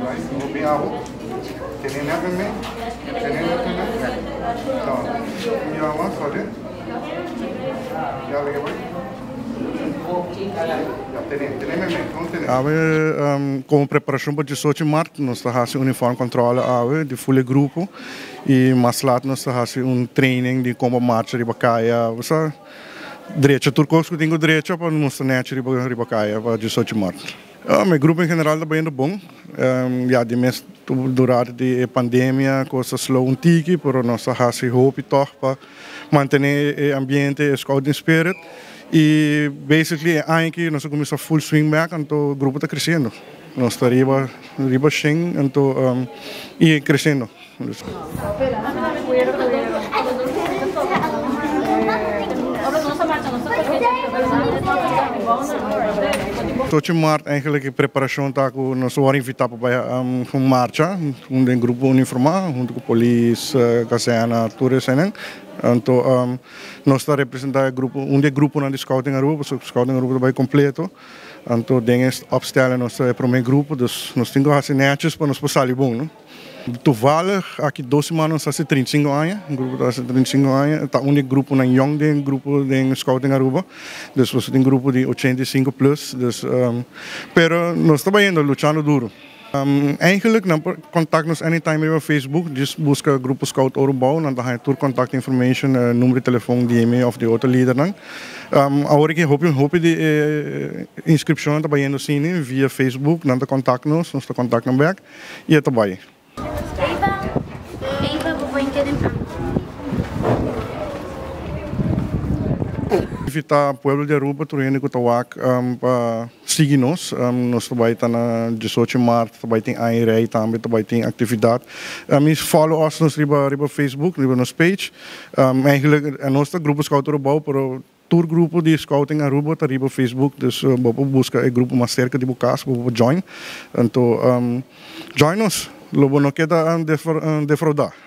वो भी आओ tenene também então e a mão só já liguei vai já tenene mesmo não tenene ave como preparação para 18 de março nós está fazendo uniforme controle ave de full grupo e mais lá nós está fazendo training de como marcha riba caia você direita turcos que tenho direita para mostrar net riba caia para 18 de março. Meu grupo em geral está bem bom. Já de mês durante a pandemia, coisas slow tique, mas nós temos hope para manter o ambiente, o scouting spirit. E, basically, aqui nós começamos full swing back, então o grupo está crescendo. Nós estamos riba ching, então e crescendo. Tot maart eigenlijk preparatie taku nos worden invitado para marcha, grupo uniformado, junto com polícia, casena, tudo isso, né? Então, nós está representando grupo, grupo na scouting Aruba, scouting Aruba vai completo. Então, dengue opstellen nós é para o meu grupo, dus nós temos que fazer netjes para nós passar bom, né? Toevallig, aqui 2 semanas há 35 anos, grupo há 35 anos, está grupo na Young den grupo de Scouting Aruba, dus você tem grupo de 85 plus, dus pero nós estamos indo lutando duro. Eigenlijk contact nos anytime via Facebook, just busca grupo Scout Aruba, dan ga je tour contact information, nummer telefoon, DM of de oude leader dan. Agora que hoop de inscrição está indo sim via Facebook, dan te contact nos te contact nos back, e é trabalho. Invitar o povo de Aruba, Turene Kutawak, para seguir-nos. Nós também estamos na 18 de março, também tem AIREI, também tem atividade. Follow us nos riba Facebook, riba nos page. Eigenlijk, é nosso grupo Scout Aruba, pero tour grupo de Scouting Aruba, está riba Facebook, dus busca o grupo mais cerca de Bucas, join. Então, join nos, lobo não queda defraudar.